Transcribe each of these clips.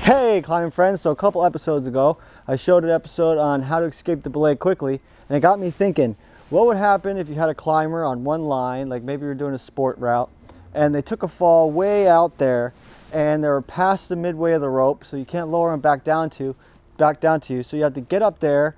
Hey climbing friends, so a couple episodes ago I showed an episode on how to escape the belay quickly, and it got me thinking, what would happen if you had a climber on one line, like maybe you're doing a sport route, and they took a fall way out there and they were past the midway of the rope, so you can't lower them back down to you, so you have to get up there,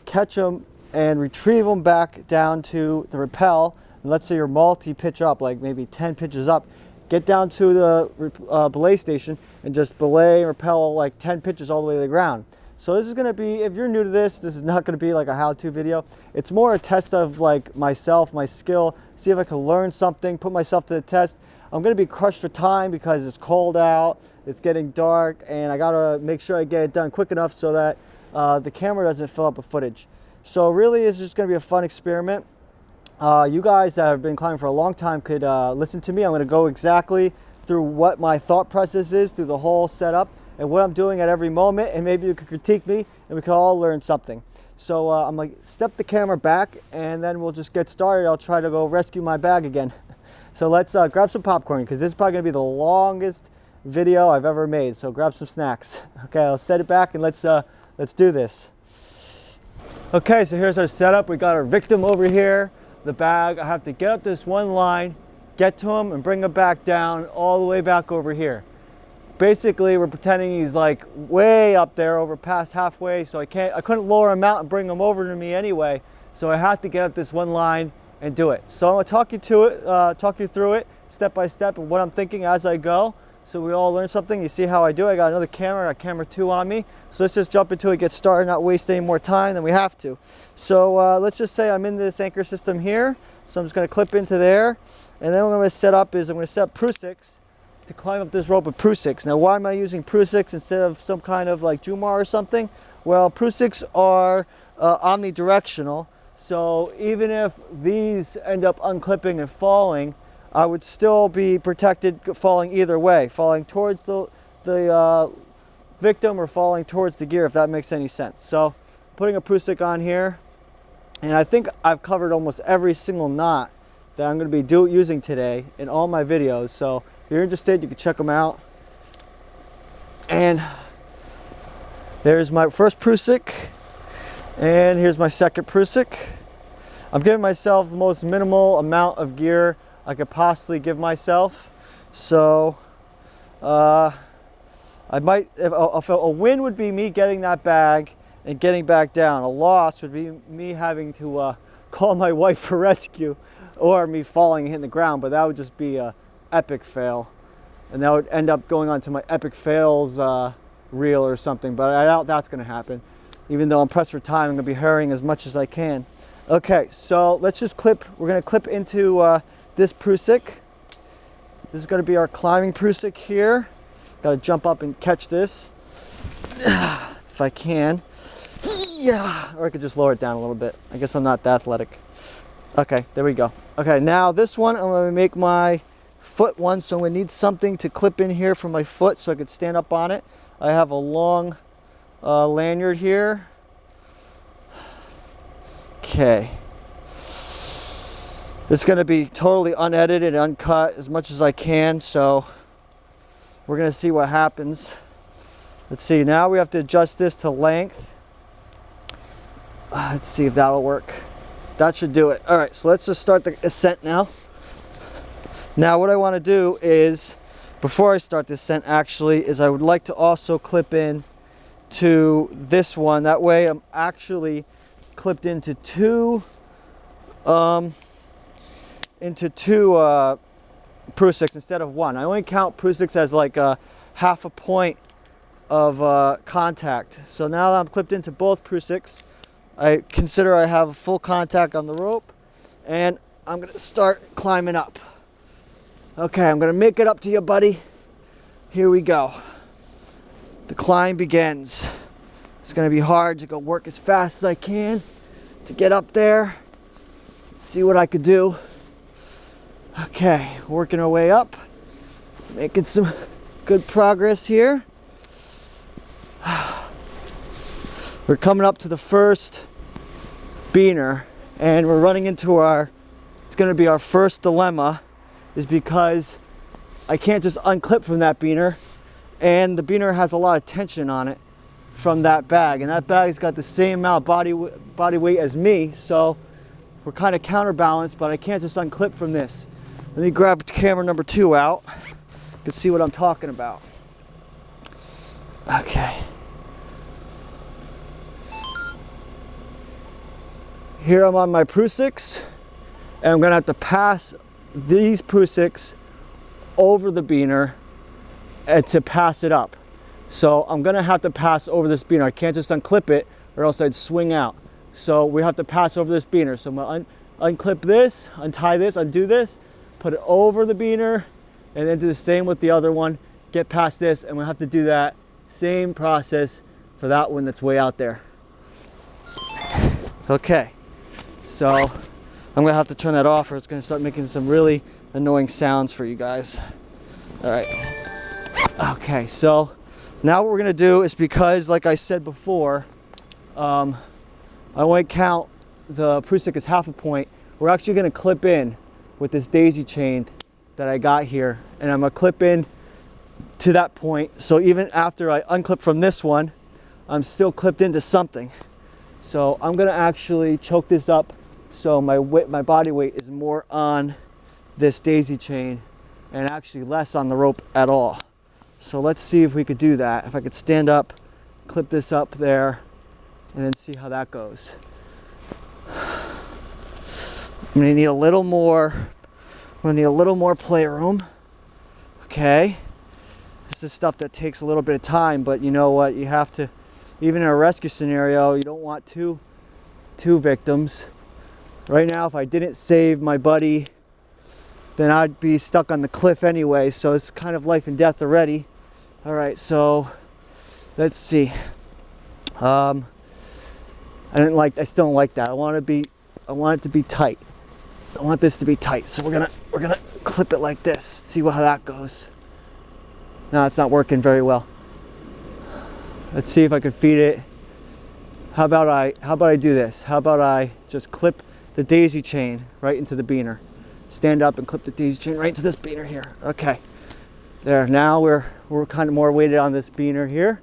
catch them and retrieve them back down to the rappel. And let's say you're multi-pitch up, like maybe 10 pitches up, get down to the belay station and just belay and rappel like 10 pitches all the way to the ground. So this is going to be, if you're new to this is not going to be like a how-to video. It's more a test of like myself, my skill, see if I can learn something, put myself to the test. I'm going to be crushed for time because it's cold out, it's getting dark, and I got to make sure I get it done quick enough so that the camera doesn't fill up with footage. So really it's just going to be a fun experiment. You guys that have been climbing for a long time could listen to me. I'm going to go exactly through what my thought process is through the whole setup and what I'm doing at every moment, and maybe you could critique me and we could all learn something. So I'm going to step the camera back and then we'll just get started. I'll try to go rescue my bag again. So let's grab some popcorn because this is probably going to be the longest video I've ever made. So grab some snacks. Okay, I'll set it back and let's do this. Okay, so here's our setup. We got our victim over here. The bag, I have to get up this one line, get to him and bring him back down all the way back over here. Basically we're pretending he's like way up there over past halfway, so I couldn't lower him out and bring him over to me anyway, so I have to get up this one line and do it. So I'm going to talk you through it step by step and what I'm thinking as I go, so we all learn something. You see how I do. I got another camera, I got camera 2 on me, so let's just jump into it, get started, not waste any more time than we have to. So let's just say I'm in this anchor system here, so I'm just going to clip into there, and then what I'm going to set up is I'm going to set Prusik to climb up this rope with Prusik. Now why am I using Prusik instead of some kind of like Jumar or something? Well, Prusik are omnidirectional, so even if these end up unclipping and falling, I would still be protected falling either way, falling towards the victim or falling towards the gear, if that makes any sense. So putting a Prusik on here, and I think I've covered almost every single knot that I'm going to be using today in all my videos. So if you're interested, you can check them out. And there's my first Prusik, and here's my second Prusik. I'm giving myself the most minimal amount of gear I could possibly give myself. So I might, if a win would be me getting that bag and getting back down. A loss would be me having to call my wife for rescue, or me falling and hitting the ground, but that would just be a epic fail. And that would end up going on to my epic fails reel or something, but I doubt that's gonna happen. Even though I'm pressed for time, I'm gonna be hurrying as much as I can. Okay, so let's just clip, we're gonna clip into this Prusik. This is gonna be our climbing Prusik here. Gotta jump up and catch this, if I can. Yeah, or I could just lower it down a little bit. I guess I'm not that athletic. Okay, there we go. Okay, now this one, I'm gonna make my foot one, so I'm gonna need something to clip in here for my foot so I could stand up on it. I have a long lanyard here. Okay. This is gonna be totally unedited, uncut as much as I can, so we're gonna see what happens. Let's see, now we have to adjust this to length. Let's see if that'll work. That should do it. All right, so let's just start the ascent now. Now what I want to do is, before I start the ascent actually, is I would like to also clip in to this one. That way I'm actually clipped into two Prusiks instead of one. I only count Prusiks as like a half a point of contact. So now that I'm clipped into both Prusiks, I consider I have full contact on the rope, and I'm gonna start climbing up. Okay, I'm gonna make it up to you, buddy. Here we go. The climb begins. It's gonna be hard to go work as fast as I can to get up there. See what I could do. Okay, working our way up, making some good progress here. We're coming up to the first beaner, and we're running into it's gonna be our first dilemma, is because I can't just unclip from that beaner and the beaner has a lot of tension on it from that bag, and that bag's got the same amount of body weight as me, so we're kind of counterbalanced, but I can't just unclip from this. Let me grab camera number 2 out. You can see what I'm talking about. Okay. Here I'm on my Prusiks, and I'm gonna have to pass these Prusiks over the beaner and to pass it up. So I'm gonna have to pass over this beaner. I can't just unclip it or else I'd swing out. So we have to pass over this beaner. So I'm gonna unclip this, untie this, undo this, put it over the beaner, and then do the same with the other one. Get past this, and we'll have to do that same process for that one that's way out there. Okay, so I'm gonna have to turn that off or it's gonna start making some really annoying sounds for you guys. All right. Okay, so now what we're gonna do is, because like I said before, I won't count the Prusik as half a point. We're actually gonna clip in with this daisy chain that I got here, and I'm gonna clip in to that point. So even after I unclip from this one, I'm still clipped into something. So I'm gonna actually choke this up so my body weight is more on this daisy chain and actually less on the rope at all. So let's see if we could do that. If I could stand up, clip this up there, and then see how that goes. I'm gonna need a little more. I'm gonna need a little more playroom. Okay. This is stuff that takes a little bit of time, but you know what? You have to, even in a rescue scenario, you don't want two victims. Right now, if I didn't save my buddy, then I'd be stuck on the cliff anyway. So it's kind of life and death already. All right, so let's see. I still don't like that. I want it to be tight. I want this to be tight. So we're gonna clip it like this. See how that goes. No, it's not working very well. Let's see if I can feed it. How about I do this? How about I just clip the daisy chain right into the beaner? Stand up and clip the daisy chain right into this beaner here. Okay. There, now we're kind of more weighted on this beaner here.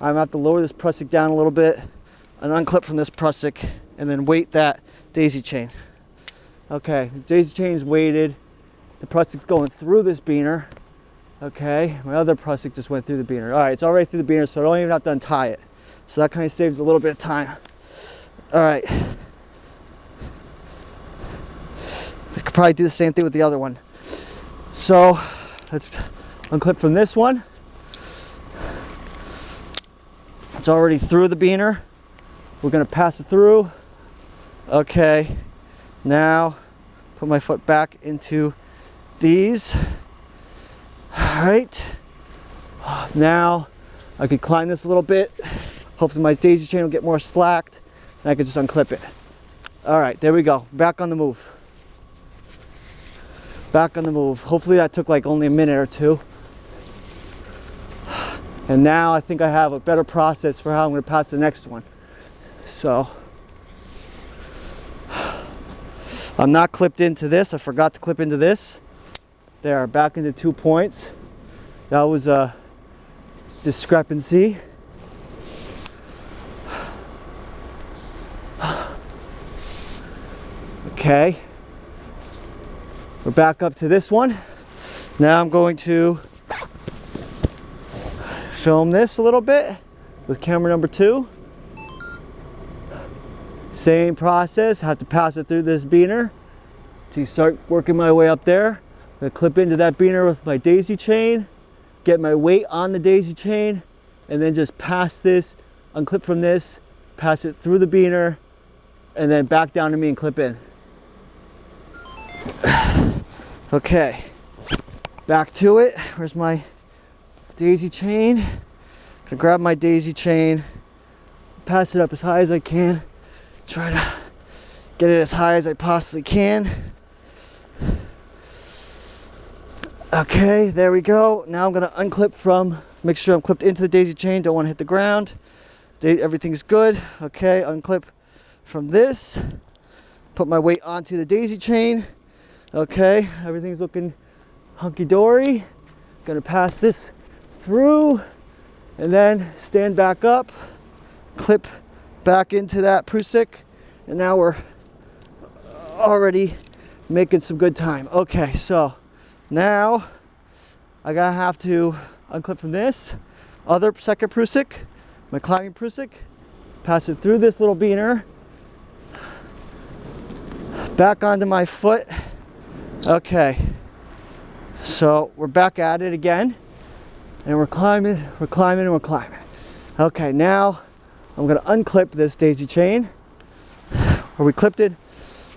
I'm gonna have to lower this Prusik down a little bit and unclip from this Prusik and then weight that daisy chain. Okay, the daisy chain is weighted. The Prusik's going through this beaner. Okay, my other Prusik just went through the beaner. All right, it's already through the beaner, so I don't even have to untie it. So that kind of saves a little bit of time. All right. We could probably do the same thing with the other one. So let's unclip from this one. It's already through the beaner. We're gonna pass it through. Okay, now put my foot back into these. All right, now I could climb this a little bit. Hopefully my daisy chain will get more slacked and I can just unclip it. All right, there we go, back on the move. Back on the move. Hopefully that took like only a minute or two. And now I think I have a better process for how I'm gonna pass the next one. So, I'm not clipped into this. I forgot to clip into this. There, back into 2 points. That was a discrepancy. Okay. We're back up to this one. Now I'm going to film this a little bit with camera number 2. Same process, I have to pass it through this beaner to start working my way up there. I'm gonna clip into that beaner with my daisy chain, get my weight on the daisy chain, and then just pass this, unclip from this, pass it through the beaner, and then back down to me and clip in. Okay, back to it. Where's my daisy chain? Gonna grab my daisy chain, pass it up as high as I can, try to get it as high as I possibly can. Okay, there we go. Now I'm gonna unclip from, make sure I'm clipped into the daisy chain, don't wanna hit the ground. Everything's good. Okay, unclip from this, put my weight onto the daisy chain. Okay, everything's looking hunky-dory. Gonna pass this through, and then stand back up, clip back into that Prusik, and now we're already making some good time. Okay, so now I gotta have to unclip from this other second Prusik, my climbing Prusik, pass it through this little beaner, back onto my foot. Okay, so we're back at it again, and we're climbing, we're climbing, and we're climbing. Okay, now I'm gonna unclip this daisy chain where we clipped it.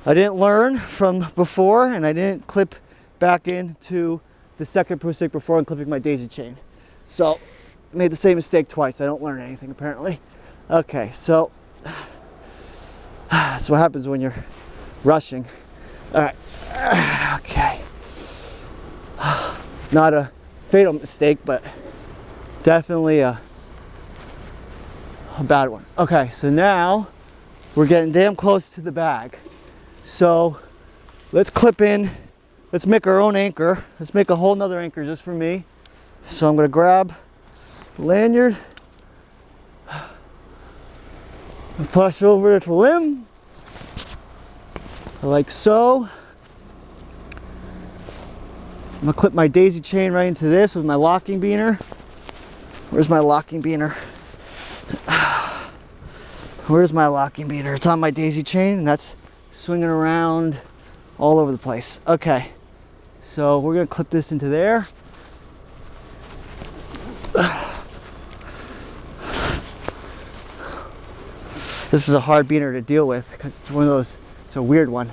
I didn't learn from before, and I didn't clip back into the second Prusik before unclipping my daisy chain. So I made the same mistake twice. I don't learn anything apparently. Okay, so that's what happens when you're rushing. All right, okay. Not a fatal mistake, but definitely a bad one. Okay, so now we're getting damn close to the bag. So let's clip in, let's make our own anchor. Let's make a whole nother anchor just for me. So I'm gonna grab the lanyard, and flush over the limb, like so. I'm gonna clip my daisy chain right into this with my locking beaner. Where's my locking beaner? Where's my locking beaner? It's on my daisy chain, and that's swinging around all over the place. Okay, so we're gonna clip this into there. This is a hard beaner to deal with because it's one of those, it's a weird one.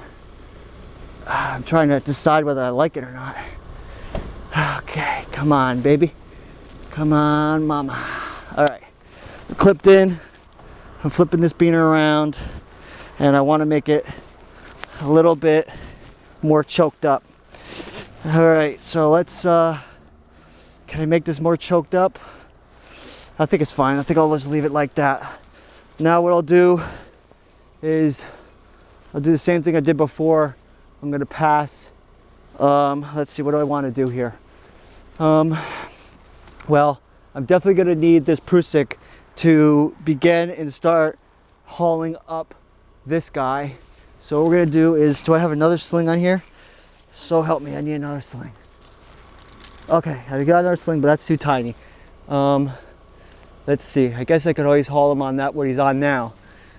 I'm trying to decide whether I like it or not. Okay, come on, baby. Come on, mama. All right, clipped in. I'm flipping this beaner around, and I want to make it a little bit more choked up. All right, so let's, can I make this more choked up? I think it's fine. I think I'll just leave it like that. Now what I'll do is, I'll do the same thing I did before. I'm gonna pass, let's see, what do I want to do here? Well, I'm definitely gonna need this Prusik to begin and start hauling up this guy. So what we're gonna do is, do I have another sling on here? So help me, I need another sling. Okay, I got another sling, but that's too tiny. Let's see, I guess I could always haul him on that, what he's on now.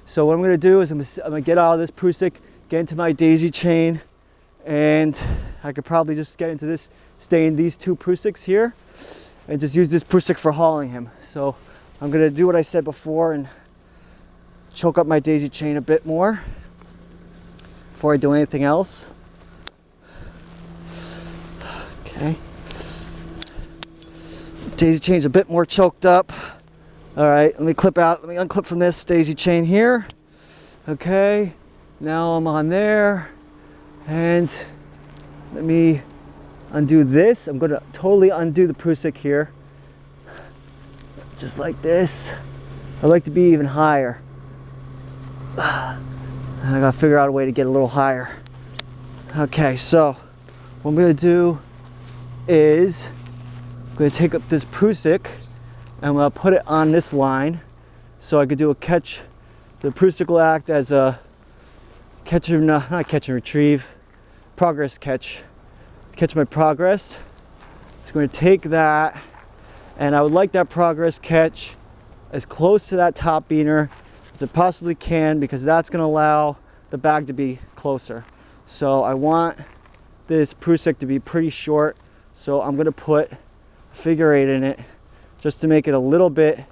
So what I'm gonna do is I'm gonna get out of this Prusik, get into my daisy chain, and I could probably just get into this, stay in these two Prusiks here, and just use this Prusik for hauling him. So I'm gonna do what I said before and choke up my daisy chain a bit more before I do anything else. Okay. Daisy chain's a bit more choked up. All right, let me unclip from this daisy chain here. Okay, now I'm on there, and let me undo this. I'm gonna totally undo the Prusik here. Just like this. I like to be even higher. I gotta figure out a way to get a little higher. Okay, so what I'm gonna do is I'm gonna take up this Prusik and I'm gonna put it on this line so I could do a catch. The Prusik will act as a catch and, not catch and retrieve, progress catch. Catch my progress. So I'm gonna take that, and I would like that progress catch as close to that top beaner as it possibly can, because that's gonna allow the bag to be closer. So I want this Prusik to be pretty short, so I'm gonna put a figure 8 in it just to make it a little bit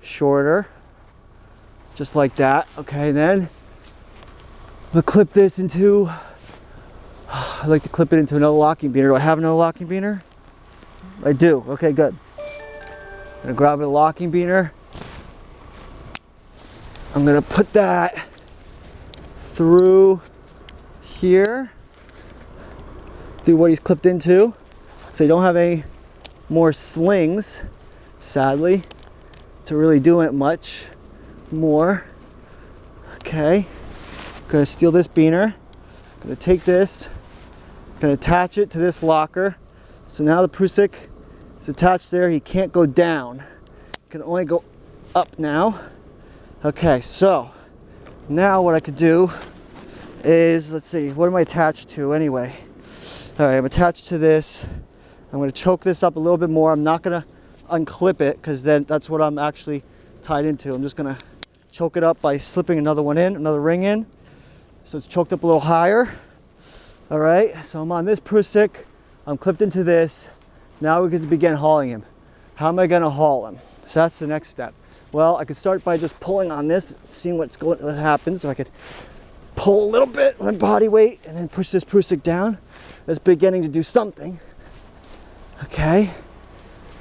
shorter, just like that. Okay, then I'm gonna clip this into, I like to clip it into another locking beaner. Do I have another locking beaner? I do. Okay, good. I'm gonna grab a locking beaner. I'm gonna put that through here, through what he's clipped into. So you don't have any more slings, sadly, to really do it much more. Okay, I'm gonna steal this beaner. I'm gonna take this, I'm gonna attach it to this locker. So now the Prusik It's attached there. He can't go down. He can only go up now. Okay, so now what I could do is, let's see, what am I attached to anyway? All right, I'm attached to this. I'm going to choke this up a little bit more. I'm not going to unclip it because then that's what I'm actually tied into. I'm just going to choke it up by slipping another one in, another ring in. So it's choked up a little higher. All right, so I'm on this prusik. I'm clipped into this. Now we can begin hauling him. How am I going to haul him? So that's the next step. Well, I could start by just pulling on this, seeing what happens. So I could pull a little bit with my body weight and then push this prusik down. That's beginning to do something. Okay,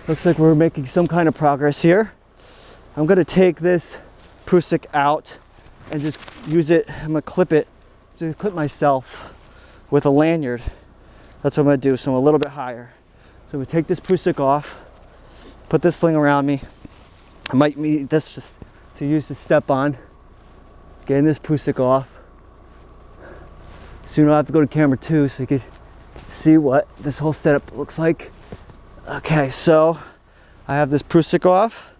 looks like we're making some kind of progress here. I'm going to take this prusik out and just use it. I'm going to clip it to clip myself with a lanyard. That's what I'm going to do. So I'm a little bit higher. So I'm going to take this prusik off, put this sling around me. I might need this just to use to step on. Getting this prusik off. Soon I'll have to go to camera 2 so you can see what this whole setup looks like. Okay, so I have this prusik off.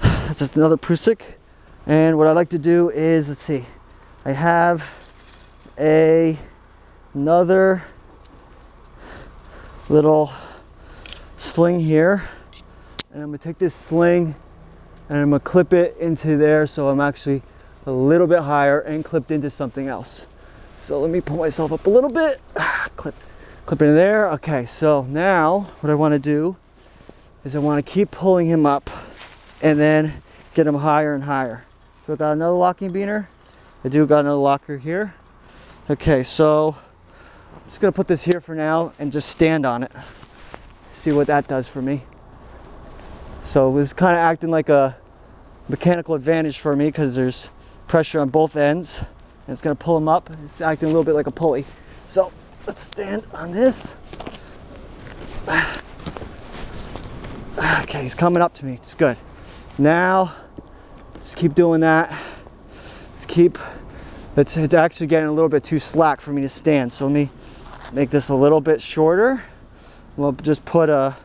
That's just another prusik. And what I like to do is, let's see, I have another little sling here. And I'm gonna take this sling and I'm gonna clip it into there so I'm actually a little bit higher and clipped into something else. So let me pull myself up a little bit. Clip it in there. Okay, so now what I want to do is I want to keep pulling him up and then get him higher and higher. So I got another locking beaner. I do got another locker here. Okay, so I'm just gonna put this here for now and just stand on it. See what that does for me. So it's kind of acting like a mechanical advantage for me because there's pressure on both ends. And it's gonna pull him up. It's acting a little bit like a pulley. So let's stand on this. Okay, he's coming up to me. It's good. Now, just keep doing that. It's actually getting a little bit too slack for me to stand. So let me make this a little bit shorter. We'll just put a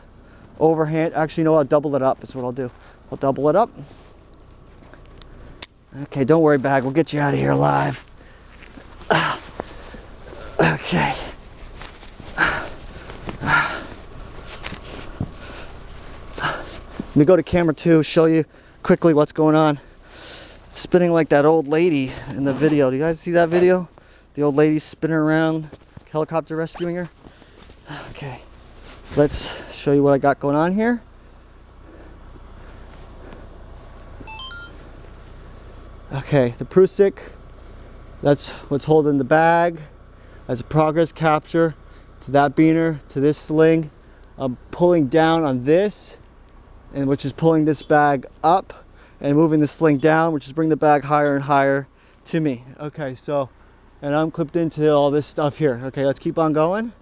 overhand. Actually, no, I'll double it up. That's what I'll do. I'll double it up. Okay, don't worry, bag. We'll get you out of here alive. Okay. Let me go to camera 2, show you quickly what's going on. It's spinning like that old lady in the video. Do you guys see that video? The old lady spinning around, helicopter rescuing her. Okay, let's show you what I got going on here. Okay, the prusik, that's what's holding the bag. As a progress capture to that beaner, to this sling. I'm pulling down on this, and which is pulling this bag up and moving the sling down, which is bringing the bag higher and higher to me. Okay, so, and I'm clipped into all this stuff here. Okay, let's keep on going.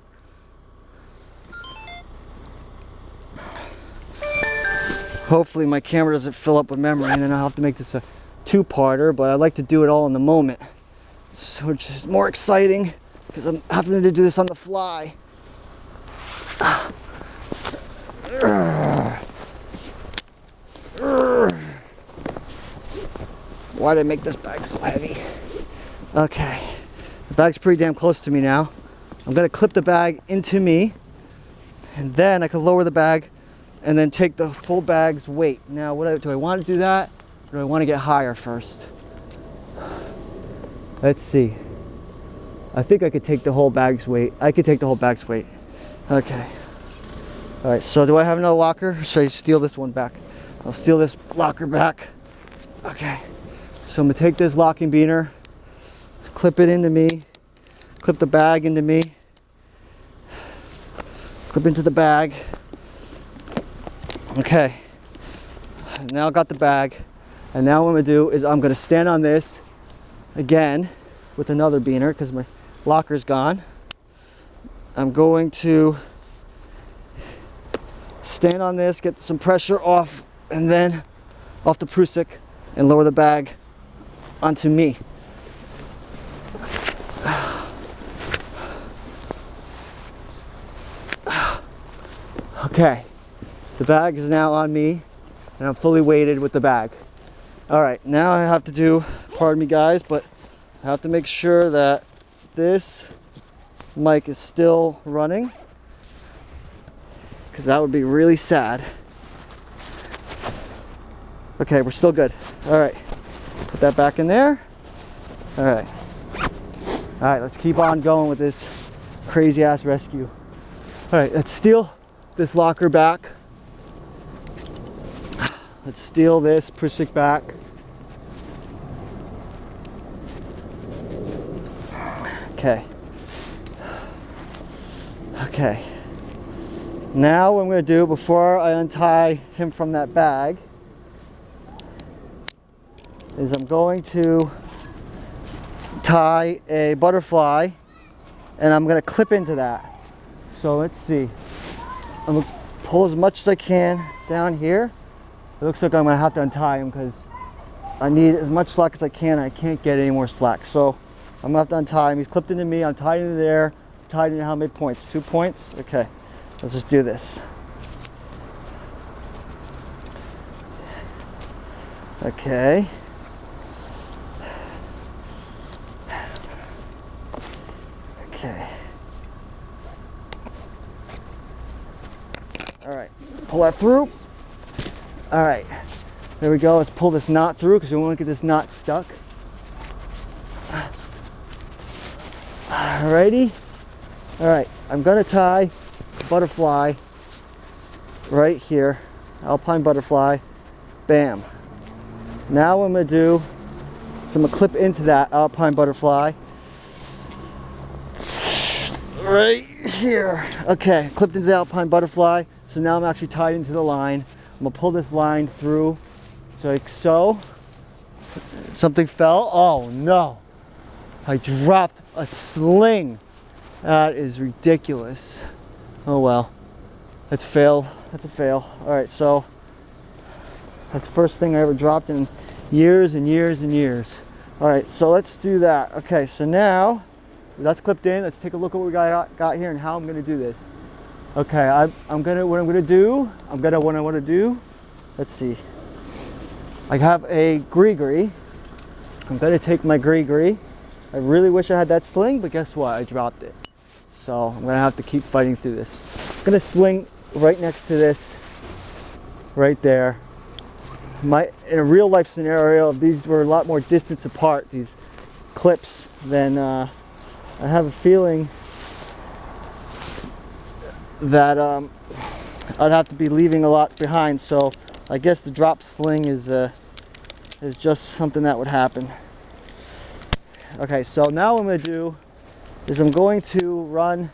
Hopefully my camera doesn't fill up with memory and then I'll have to make this a two-parter, but I like to do it all in the moment, so which is more exciting because I'm having to do this on the fly. Why did I make this bag so heavy? Okay, the bag's pretty damn close to me now. I'm gonna clip the bag into me, and then I can lower the bag and then take the full bag's weight. Now, do I want to do that? Or do I want to get higher first? Let's see. I think I could take the whole bag's weight. I could take the whole bag's weight. Okay. All right, so do I have another locker? Or should I steal this one back? I'll steal this locker back. Okay. So I'm gonna take this locking beaner, clip it into me, clip the bag into me, clip into the bag. Okay. Now I got the bag. And now what I'm gonna do is I'm gonna stand on this again with another beaner because my locker's gone. I'm going to stand on this, get some pressure off, and then off the prusik and lower the bag onto me. Okay, The bag is now on me, and I'm fully weighted with the bag. All right, now I have to do, pardon me guys, but I have to make sure that this mic is still running, because that would be really sad. Okay, we're still good. All right, put that back in there. All right, let's keep on going with this crazy ass rescue. All right, let's steal this locker back. Let's steal this, push it back. Okay. Okay. Now what I'm going to do before I untie him from that bag is I'm going to tie a butterfly and I'm going to clip into that. So let's see. I'm going to pull as much as I can down here. It looks like I'm going to have to untie him because I need as much slack as I can. I can't get any more slack. So I'm going to have to untie him. He's clipped into me. I'm tied into there. Tied into how many points? 2 points? Okay. Let's just do this. Okay. Okay. All right. Let's pull that through. All right, there we go. Let's pull this knot through because we want to get this knot stuck. Alrighty. All right, I'm gonna tie butterfly right here, alpine butterfly. Bam. Now what I'm gonna do is I'm gonna clip into that alpine butterfly right here. Okay, clipped into the alpine butterfly. So now I'm actually tied into the line. I'm gonna pull this line through, like so. Something fell. Oh no! I dropped a sling. That is ridiculous. Oh well. That's a fail. That's a fail. All right, so that's the first thing I ever dropped in years and years and years. All right, so let's do that. Okay, so now that's clipped in. Let's take a look at what we got here and how I'm gonna do this. Okay, what I'm gonna do, let's see. I have a gree-gree. I'm gonna take my gree-gree. I really wish I had that sling, but guess what? I dropped it. So I'm gonna have to keep fighting through this. I'm gonna sling right next to this, right there. In a real life scenario, if these were a lot more distance apart, these clips, then I have a feeling that I'd have to be leaving a lot behind. So I guess the drop sling is just something that would happen. Okay, so now what I'm going to do is I'm going to run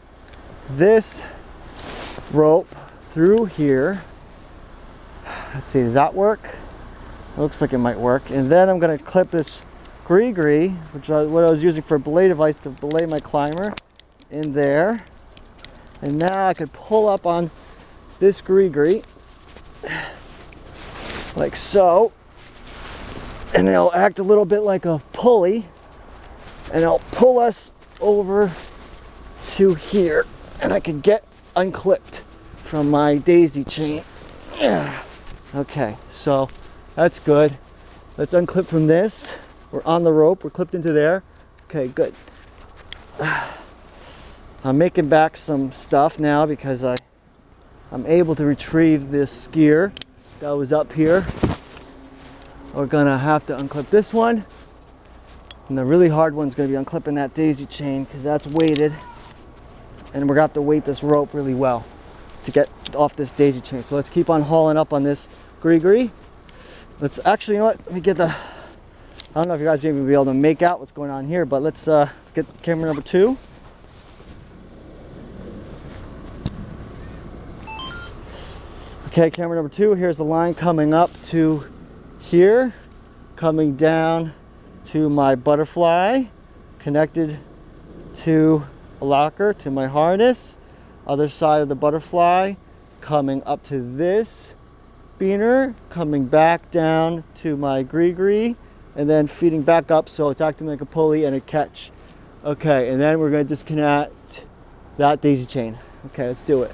this rope through here. Let's see, does that work? It looks like it might work. And then I'm going to clip this gree-gree, which is what I was using for a belay device to belay my climber, in there. And now I could pull up on this gree-gree, like so. And it'll act a little bit like a pulley. And it'll pull us over to here. And I can get unclipped from my daisy chain. Okay, so that's good. Let's unclip from this. We're on the rope, we're clipped into there. Okay, good. I'm making back some stuff now because I'm able to retrieve this skier that was up here. We're gonna have to unclip this one. And the really hard one's gonna be unclipping that daisy chain because that's weighted. And we're gonna have to weight this rope really well to get off this daisy chain. So let's keep on hauling up on this gree-gree. Let's actually, you know what, let me get I don't know if you guys are going to be able to make out what's going on here, but let's get camera number 2. Okay, camera number 2, here's the line coming up to here, coming down to my butterfly, connected to a locker, to my harness, other side of the butterfly, coming up to this beaner, coming back down to my gree-gree, and then feeding back up so it's acting like a pulley and a catch. Okay, and then we're going to disconnect that daisy chain. Okay, let's do it.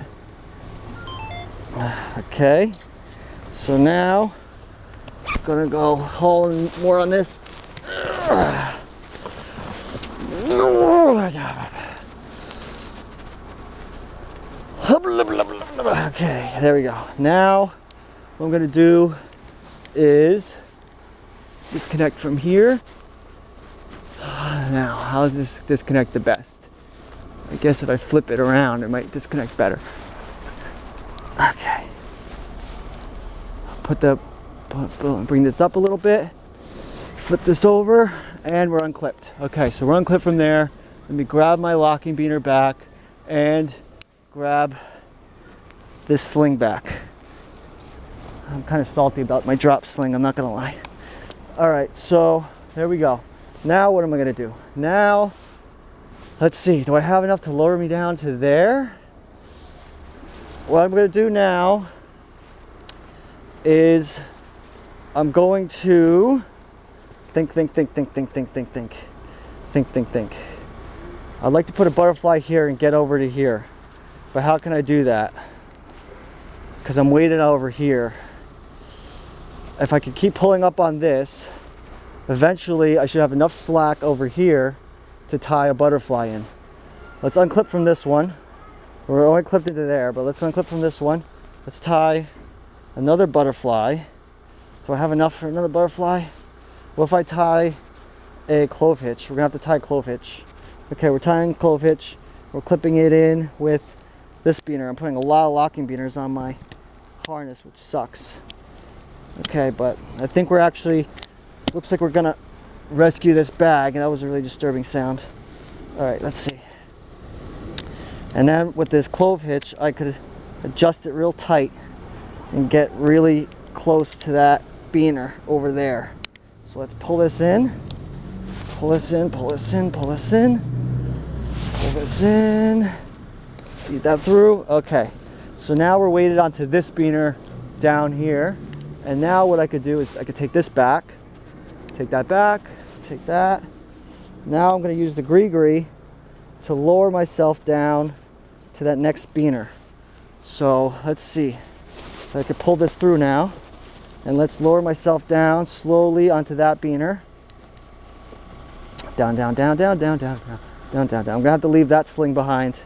Okay, so now I'm gonna go hauling more on this. Okay, there we go. Now what I'm gonna do is disconnect from here. Now, how does this disconnect the best? I guess if I flip it around, it might disconnect better. Okay. Bring this up a little bit. Flip this over, and we're unclipped. Okay, so we're unclipped from there. Let me grab my locking beaner back and grab this sling back. I'm kind of salty about my drop sling, I'm not gonna lie. All right, so there we go. Now what am I gonna do? Now, let's see, do I have enough to lower me down to there? What I'm gonna do now is I'm going to think. I'd like to put a butterfly here and get over to here, but how can I do that? Because I'm weighted over here. If I could keep pulling up on this, eventually I should have enough slack over here to tie a butterfly in. Let's unclip from this one. We're only clipped into there, but let's unclip from this one. Let's tie another butterfly. Do I have enough for another butterfly? What if I tie a clove hitch? We're gonna have to tie a clove hitch. Okay, we're tying clove hitch. We're clipping it in with this beaner. I'm putting a lot of locking beaners on my harness, which sucks. Okay, but I think we're actually, looks like we're gonna rescue this bag, and that was a really disturbing sound. All right, let's see. And then with this clove hitch, I could adjust it real tight and get really close to that beaner over there. So let's pull this in, pull this in, pull this in, pull this in, pull this in, feed that through. Okay, so now we're weighted onto this beaner down here. And now what I could do is I could take this back, take that back, take that. Now I'm going to use the gree to lower myself down to that next beaner. So let's see. So I could pull this through now. And let's lower myself down slowly onto that beaner. Down, down, down, down, down, down, down, down, down, down. I'm going to have to leave that sling behind.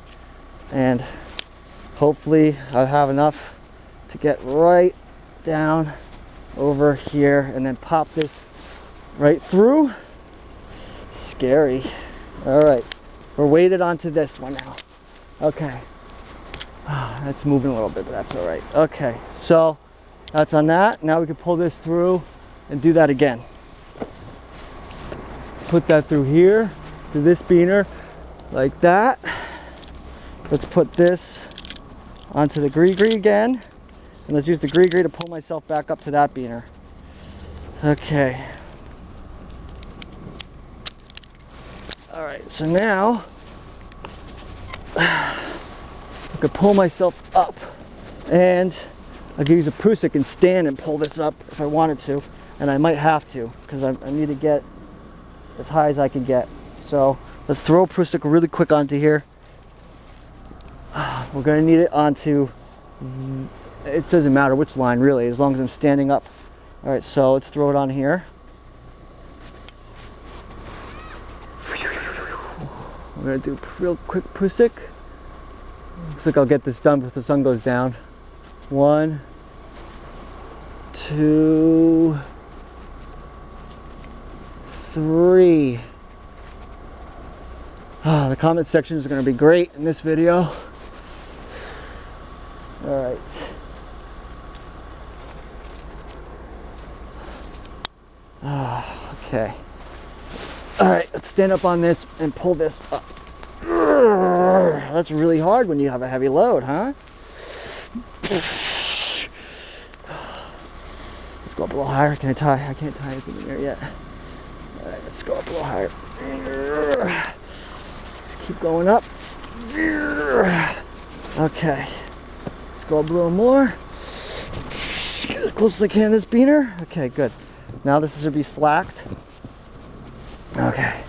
And hopefully I'll have enough to get right down over here and then pop this right through. Scary. All right, we're weighted onto this one now. Okay, that's moving a little bit, but that's all right. Okay, so that's on that. Now we can pull this through and do that again. Put that through here to this beaner like that. Let's put this onto the gree again. And let's use the gree to pull myself back up to that beaner. Okay. All right, so now I could pull myself up, and I could use a prusik and stand and pull this up if I wanted to, and I might have to because I need to get as high as I can get. So let's throw a prusik really quick onto here. We're gonna need it onto, it doesn't matter which line really, as long as I'm standing up. All right, so let's throw it on here. I'm gonna do a real quick prusik. Looks like I'll get this done before the sun goes down. 1, 2, 3. The comment section is gonna be great in this video. All right. Okay. All right, let's stand up on this and pull this up. That's really hard when you have a heavy load, huh? Let's go up a little higher. Can I tie? I can't tie anything in there yet. All right, let's go up a little higher. Let's keep going up. Okay. Let's go up a little more. Get as close as I can to this beaner. Okay, good. Now this should be slacked. Okay.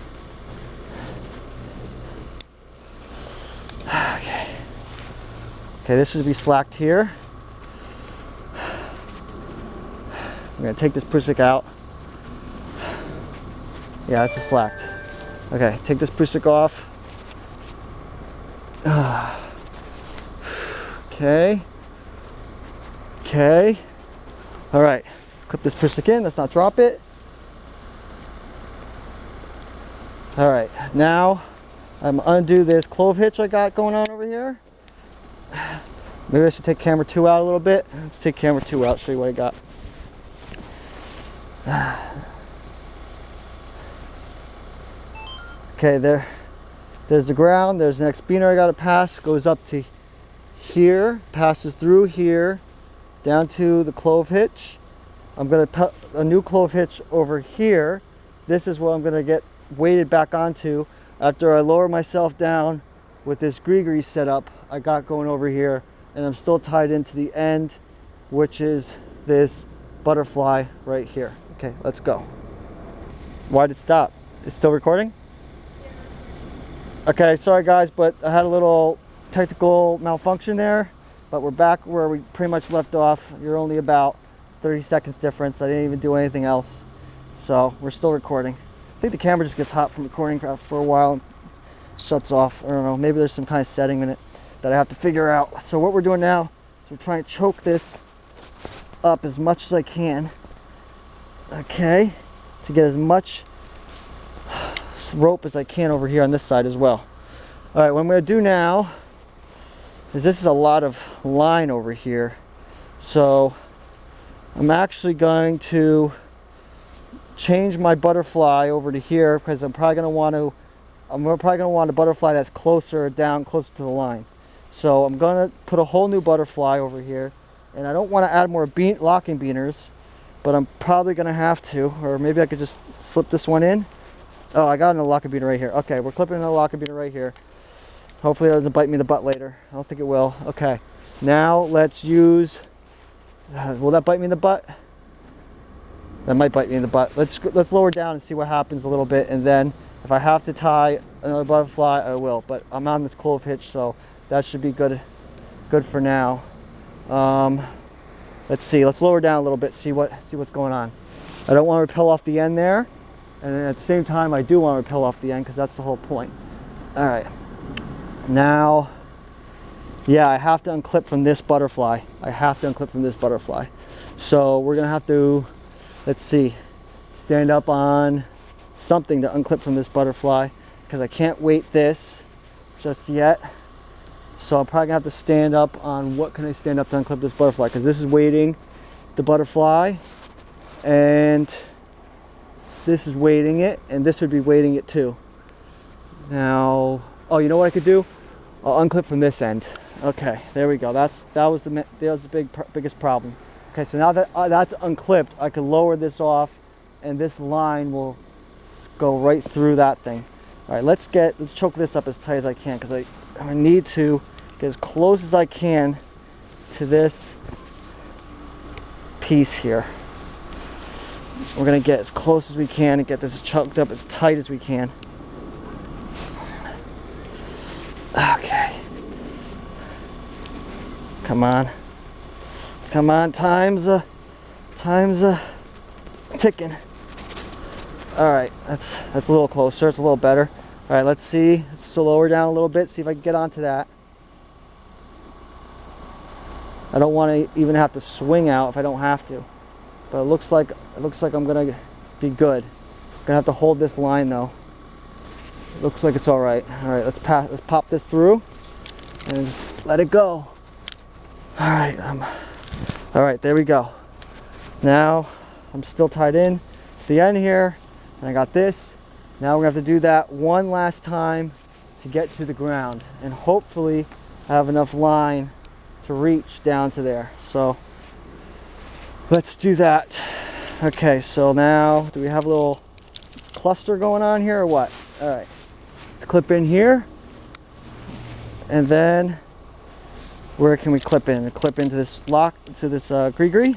Okay, this should be slacked here. gonna take this prusik out. Yeah, that's a slacked. Okay, take this prusik off. Okay. Okay. All right, let's clip this prusik in. Let's not drop it. All right, now I'm undo this clove hitch I got going on over here. Maybe I should take camera 2 out a little bit. Let's take camera 2 out, show you what I got. Okay, there's the ground. There's the next beaner I got to pass. Goes up to here, passes through here, down to the clove hitch. I'm going to put a new clove hitch over here. This is what I'm going to get weighted back onto after I lower myself down with this gree setup I got going over here, and I'm still tied into the end, which is this butterfly right here. Okay, let's go. Why'd it stop? It's still recording? Okay, sorry guys, but I had a little technical malfunction there, but we're back where we pretty much left off. You're only about 30 seconds difference. I didn't even do anything else, so we're still recording. I think the camera just gets hot from recording for a while and shuts off. I don't know, maybe there's some kind of setting in it that I have to figure out. So what we're doing now is we're trying to choke this up as much as I can, okay, to get as much rope as I can over here on this side as well. All right, what I'm going to do now is, this is a lot of line over here, so I'm actually going to change my butterfly over to here, because I'm probably going to want a butterfly that's closer down, closer to the line. So I'm going to put a whole new butterfly over here, and I don't want to add more locking beaners, but I'm probably going to have to, or maybe I could just slip this one in. Oh, I got another locking beaner right here. Okay, we're clipping another locking beaner right here. Hopefully it doesn't bite me in the butt later. I don't think it will. Okay, now let's use, will that bite me in the butt? That might bite me in the butt. Let's lower down and see what happens a little bit, and then if I have to tie another butterfly, I will. But I'm on this clove hitch, so that should be good for now. Let's see. Let's lower down a little bit. See what's going on. I don't want to repel off the end there, and then at the same time, I do want to repel off the end, because that's the whole point. All right. Now, yeah, I have to unclip from this butterfly. I have to unclip from this butterfly. So we're gonna have to, let's see, stand up on something to unclip from this butterfly, because I can't weight this just yet. So I'm probably gonna have to stand up on, what can I stand up to unclip this butterfly, because this is weighting the butterfly, and this is weighting it, and this would be weighting it too. Now, oh, you know what I could do? I'll unclip from this end. Okay, there we go. That was the biggest problem. Okay, so now that that's unclipped, I can lower this off, and this line will go right through that thing. All right, let's choke this up as tight as I can, because I need to get as close as I can to this piece here. We're gonna get as close as we can and get this choked up as tight as we can. Okay. Come on. Come on, time's ticking. All right, that's a little closer. It's a little better. All right, let's see. Let's lower down a little bit. See if I can get onto that. I don't want to even have to swing out if I don't have to. But it looks like I'm gonna be good. I'm gonna have to hold this line though. It looks like it's all right. All right, let's pop this through and just let it go. All right, there we go. Now I'm still tied in to the end here, and I got this. Now we're gonna have to do that one last time to get to the ground, and hopefully I have enough line to reach down to there. So let's do that. Okay, so now do we have a little cluster going on here or what? All right, let's clip in here, and then where can we clip in? Clip into this lock, to this gree.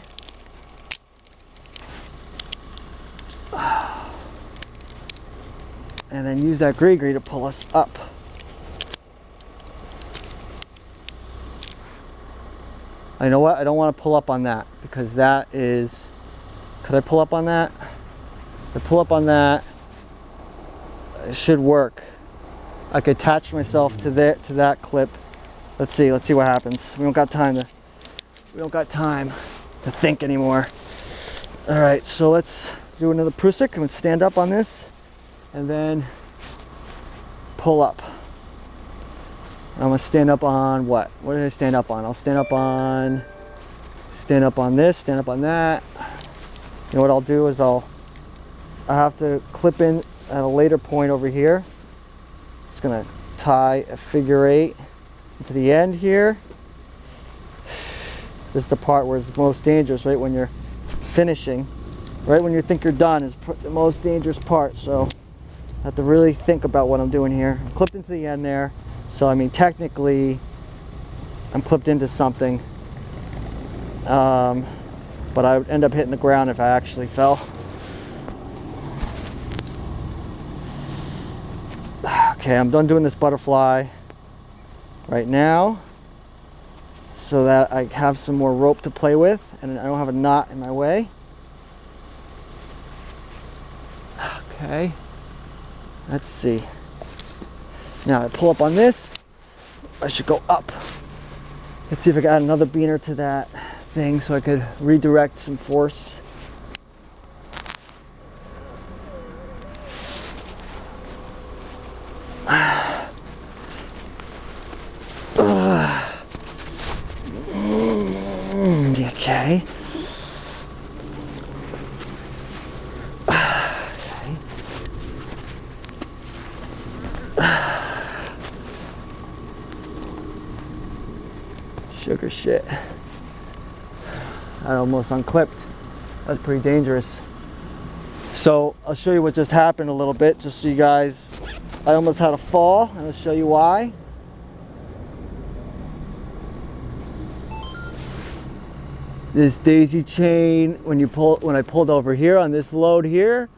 And then use that gree to pull us up. You know what? I don't want to pull up on that, because that is Could I pull up on that? If I pull up on that, it should work. I could attach myself to that clip. Let's see what happens. We don't got time to think anymore. All right, so let's do another prusik. I'm gonna stand up on this and then pull up. I'm gonna stand up on what? What did I stand up on? I'll stand up on this, stand up on that. You know what I'll do is I have to clip in at a later point over here. Just gonna tie a figure 8 to the end here. This is the part where it's most dangerous, right when you're finishing. Right when you think you're done is the most dangerous part. So I have to really think about what I'm doing here. I'm clipped into the end there. So I mean, technically, I'm clipped into something. But I would end up hitting the ground if I actually fell. Okay, I'm done doing this butterfly right now so that I have some more rope to play with and I don't have a knot in my way. Okay, let's see. Now I pull up on this, I should go up. Let's see if I can add another beaner to that thing so I could redirect some force. Okay. Sugar shit. I almost unclipped. That's pretty dangerous. So I'll show you what just happened a little bit, just so you guys, I almost had a fall, and I'll show you why. This daisy chain, when I pulled over here on this load here,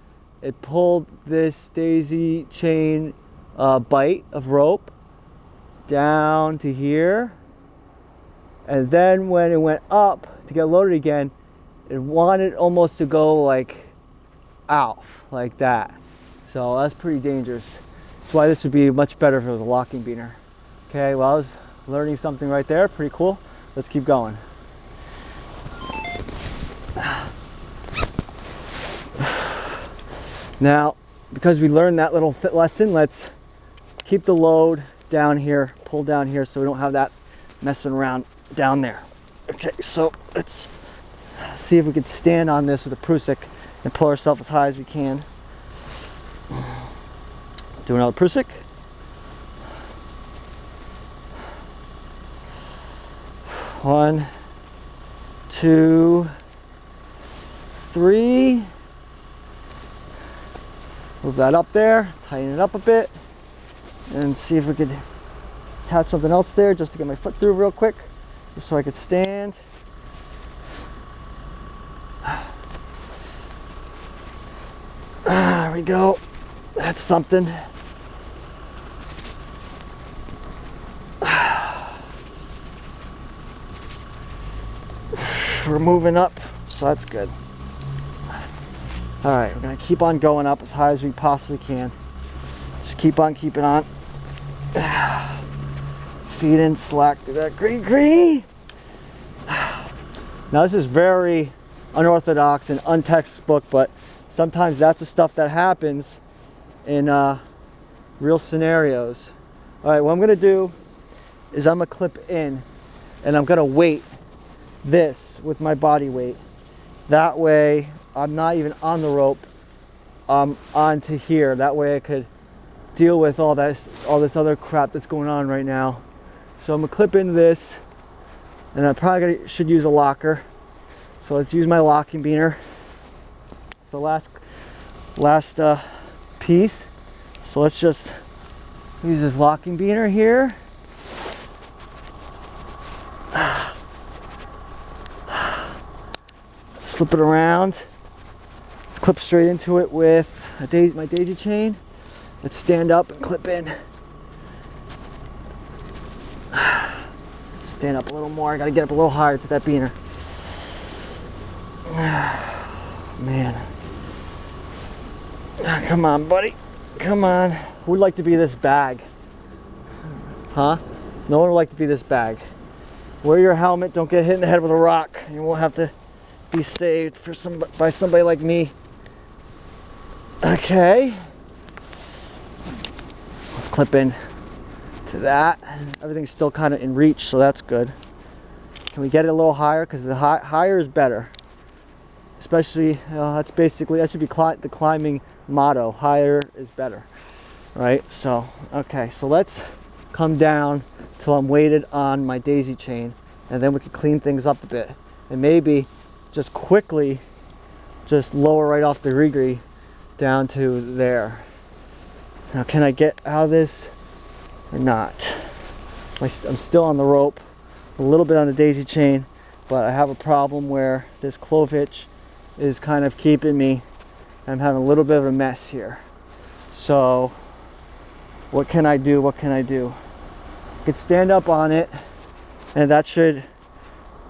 it pulled this daisy chain bight of rope down to here. And then when it went up to get loaded again, it wanted almost to go like off, like that. So that's pretty dangerous. That's why this would be much better if it was a locking beaner. Okay, well I was learning something right there, pretty cool. Let's keep going. Now, because we learned that little lesson, let's keep the load down here, pull down here so we don't have that messing around down there. Okay, so let's see if we can stand on this with a prusik and pull ourselves as high as we can. Do another prusik. One, two, three. Move that up there, tighten it up a bit, and see if we could attach something else there just to get my foot through real quick, just so I could stand. There we go. That's something. We're moving up, so that's good. All right, we're gonna keep on going up as high as we possibly can. Just keep on keeping on. Feet in slack through that green. Now this is very unorthodox and untextbook, but sometimes that's the stuff that happens in real scenarios. All right, what I'm gonna do is I'm gonna clip in and I'm gonna weight this with my body weight. That way I'm not even on the rope, I'm onto here. That way I could deal with all this other crap that's going on right now. So I'm gonna clip into this, and I probably should use a locker. So let's use my locking beaner. It's the last piece. So let's just use this locking beaner here. Let's flip it around. Let's clip straight into it with my daisy chain. Let's stand up and clip in. Stand up a little more. I gotta get up a little higher to that beaner. Man. Come on, buddy. Come on. Who would like to be this bag? Huh? No one would like to be this bag. Wear your helmet. Don't get hit in the head with a rock. You won't have to be saved by somebody like me. Okay. Let's clip in to that. Everything's still kind of in reach, so that's good. Can we get it a little higher? Because the higher is better. Especially, that's basically, that should be the climbing motto. Higher is better. Right? So, okay. So let's come down till I'm weighted on my daisy chain. And then we can clean things up a bit. And maybe just quickly just lower right off the gree down to there. Now, can I get out of this or not? I'm still on the rope, a little bit on the daisy chain, but I have a problem where this clove hitch is kind of keeping me. I'm having a little bit of a mess here. So what can I do? What can I do? I could stand up on it, and that should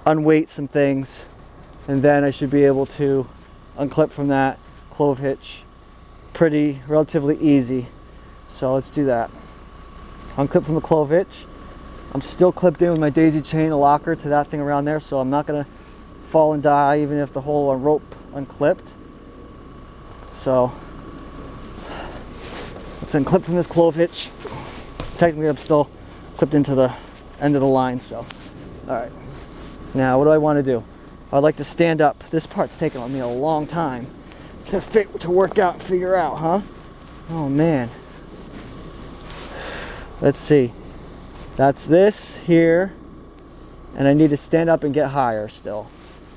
unweight some things, and then I should be able to unclip from that clove hitch relatively easy. So let's do that. Unclip from the clove hitch. I'm still clipped in with my daisy chain, a locker to that thing around there, so I'm not gonna fall and die even if the whole rope unclipped. So let's unclip from this clove hitch. Technically I'm still clipped into the end of the line, so all right. Now what do I want to do? I'd like to stand up. This part's taken on me a long time to work out and figure out, huh? Oh man. Let's see. That's this here, and I need to stand up and get higher still.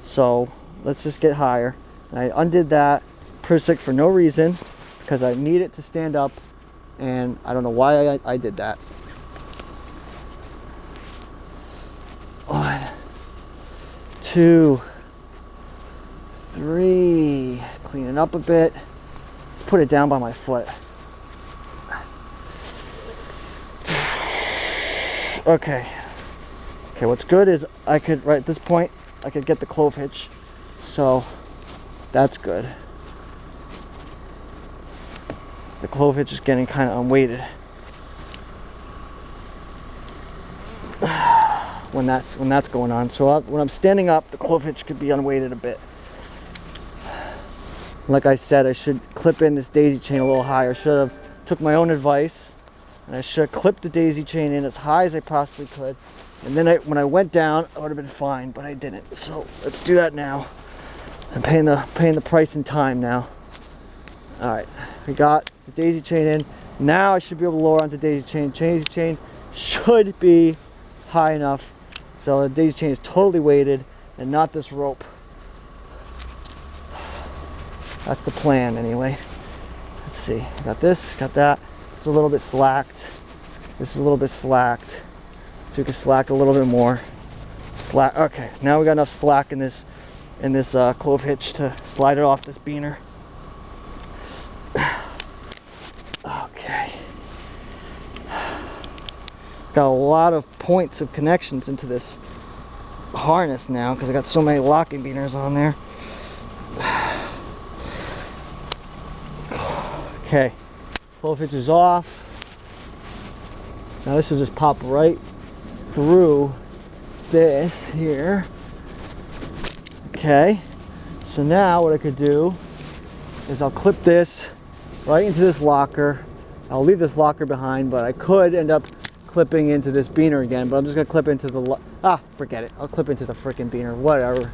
So let's just get higher. And I undid that for no reason, because I need it to stand up, and I don't know why I did that. 1, 2, 3. Clean it up a bit. Let's put it down by my foot. Okay. Okay, what's good is I could, right at this point, I could get the clove hitch. So that's good. The clove hitch is getting kind of unweighted. When that's going on. So when I'm standing up, the clove hitch could be unweighted a bit. Like I said, I should clip in this daisy chain a little higher. Should have took my own advice, and I should have clipped the daisy chain in as high as I possibly could. And then when I went down, I would have been fine, but I didn't. So let's do that now. I'm paying the price in time now. All right, we got the daisy chain in. Now I should be able to lower onto the daisy chain. Daisy chain should be high enough so the daisy chain is totally weighted and not this rope. That's the plan anyway. Let's see, got this, got that. It's a little bit slacked. This is a little bit slacked. So we can slack a little bit more. Slack, okay, now we got enough slack in this clove hitch to slide it off this beaner. Okay. Got a lot of points of connections into this harness now because I got so many locking beaners on there. Okay, clove hitch is off. Now this will just pop right through this here. Okay, so now what I could do is I'll clip this right into this locker. I'll leave this locker behind, but I could end up clipping into this beaner again, but I'm just gonna clip into the, forget it. I'll clip into the frickin' beaner, whatever.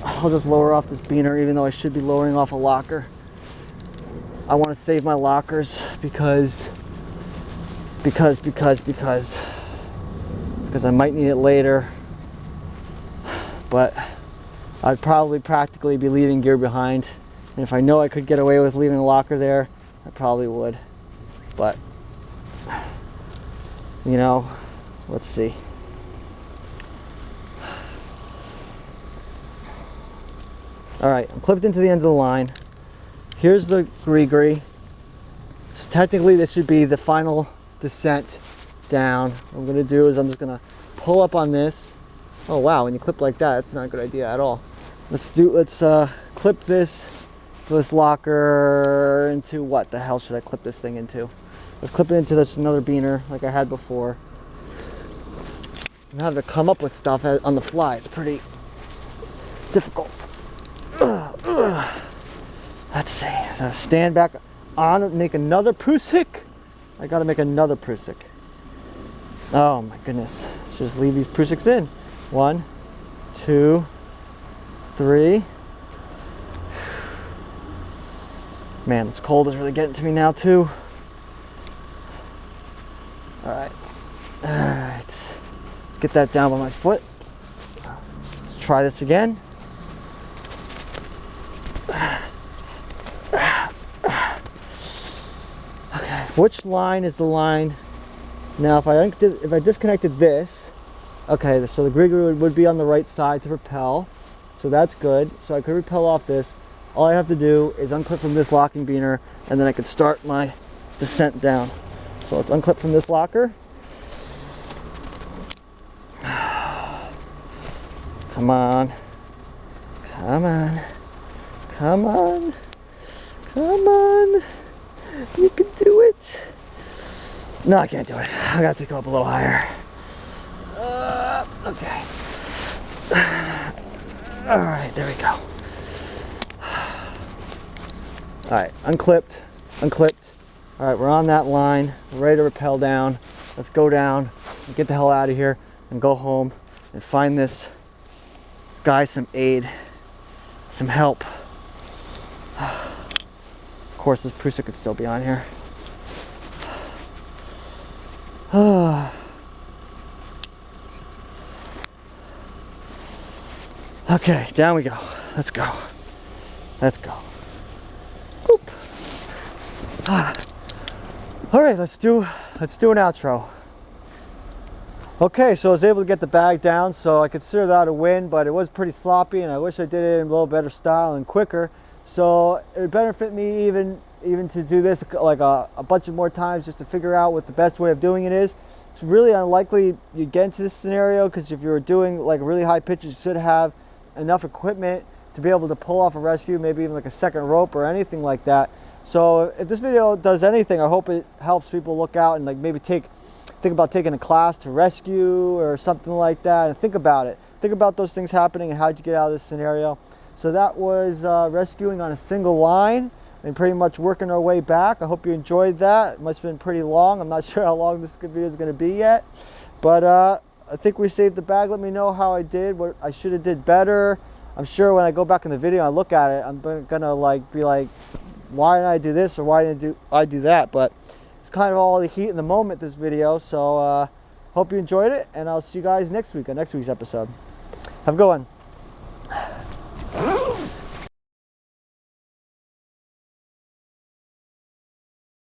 I'll just lower off this beaner even though I should be lowering off a locker. I wanna save my lockers because I might need it later, but I'd probably practically be leaving gear behind. And if I know I could get away with leaving a locker there, I probably would. But, you know, let's see. All right, I'm clipped into the end of the line. Here's the gree. So technically this should be the final descent down. What I'm gonna do is I'm just gonna pull up on this. Oh wow, when you clip like that, that's not a good idea at all. Let's clip this locker into, what the hell should I clip this thing into? Let's clip it into this another beaner like I had before. I'm having to come up with stuff on the fly. It's pretty difficult. Let's see. So stand back on, make another prusik. I gotta make another prusik. Oh my goodness. Just leave these prusiks in. 1, 2, 3. Man, this cold is really getting to me now too. All right. Let's get that down by my foot. Let's try this again. Okay, which line is the line? Now, if I disconnected this, okay, so the grigger would be on the right side to rappel, so that's good. So I could rappel off this. All I have to do is unclip from this locking beaner, and then I could start my descent down. So let's unclip from this locker. Come on. Come on. Come on. Come on. You can do it. No, I can't do it. I got to go up a little higher. Okay. All right, there we go. All right, unclipped. All right, we're on that line. We're ready to rappel down. Let's go down and get the hell out of here and go home and find this guy some aid, some help. Of course, this prusik could still be on here. Okay, down we go. Let's go. Let's go. Oop. All right, let's do an outro. Okay, so I was able to get the bag down, so I consider that a win, but it was pretty sloppy, and I wish I did it in a little better style and quicker. So it would benefit me even to do this like a bunch of more times, just to figure out what the best way of doing it is. It's really unlikely you get into this scenario, because if you were doing like really high pitches, you should have enough equipment to be able to pull off a rescue, maybe even like a second rope or anything like that. So if this video does anything, I hope it helps people look out and like maybe think about taking a class to rescue or something like that, and think about it. Think about those things happening and how'd you get out of this scenario. So that was rescuing on a single line and pretty much working our way back. I hope you enjoyed that. It must have been pretty long. I'm not sure how long this video is going to be yet, but I think we saved the bag. Let me know how I did, what I should have did better. I'm sure when I go back in the video and I look at it, I'm gonna like be like, why didn't I do this or why didn't I do that? But it's kind of all the heat in the moment, this video. So hope you enjoyed it, and I'll see you guys next week on next week's episode. Have a good one.